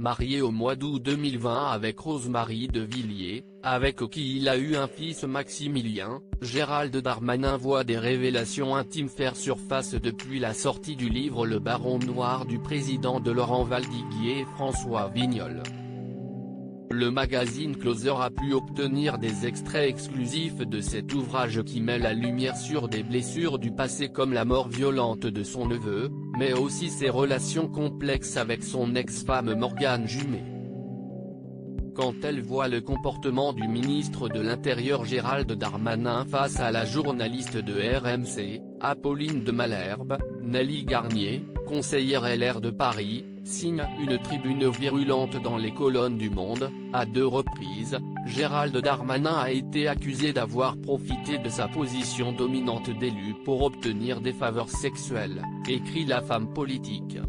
marié au mois d'août 2020 avec Rosemarie de Villiers, avec qui il a eu un fils Maximilien. Gérald Darmanin voit des révélations intimes faire surface depuis la sortie du livre Le Baron Noir du président de Laurent Valdiguier et François Vignol. Le magazine Closer a pu obtenir des extraits exclusifs de cet ouvrage qui met la lumière sur des blessures du passé comme la mort violente de son neveu, mais aussi ses relations complexes avec son ex-femme Morgane Jumet. Quand elle voit le comportement du ministre de l'Intérieur Gérald Darmanin face à la journaliste de RMC, Apolline de Malherbe, Nelly Garnier, conseillère LR de Paris, signe une tribune virulente dans les colonnes du Monde. À 2 reprises, Gérald Darmanin a été accusé d'avoir profité de sa position dominante d'élu pour obtenir des faveurs sexuelles, écrit la femme politique.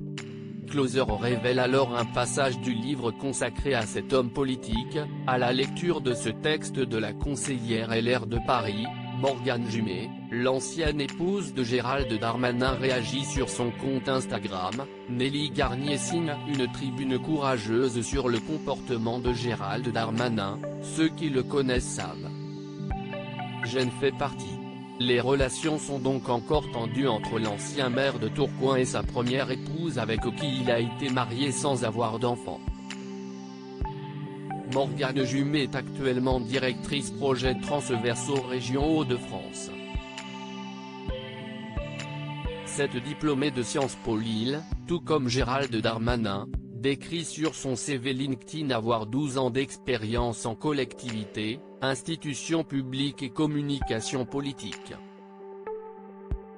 Closer révèle alors un passage du livre consacré à cet homme politique. À la lecture de ce texte de la conseillère LR de Paris, Morgane Jumet, l'ancienne épouse de Gérald Darmanin réagit sur son compte Instagram. Nelly Garnier signe une tribune courageuse sur le comportement de Gérald Darmanin, ceux qui le connaissent savent. J'en fais partie. Les relations sont donc encore tendues entre l'ancien maire de Tourcoing et sa première épouse avec qui il a été marié sans avoir d'enfant. Morgane Jumet est actuellement directrice projet Transverso Région Hauts-de-France. Cette diplômée de Sciences Po Lille, tout comme Gérald Darmanin, décrit sur son CV LinkedIn avoir 12 ans d'expérience en collectivité, institutions publiques et communication politique.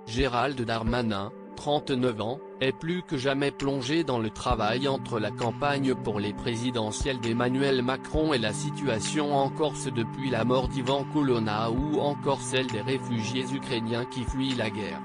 Gérald Darmanin, 39 ans, est plus que jamais plongé dans le travail entre la campagne pour les présidentielles d'Emmanuel Macron et la situation en Corse depuis la mort d'Ivan Colonna ou encore celle des réfugiés ukrainiens qui fuient la guerre.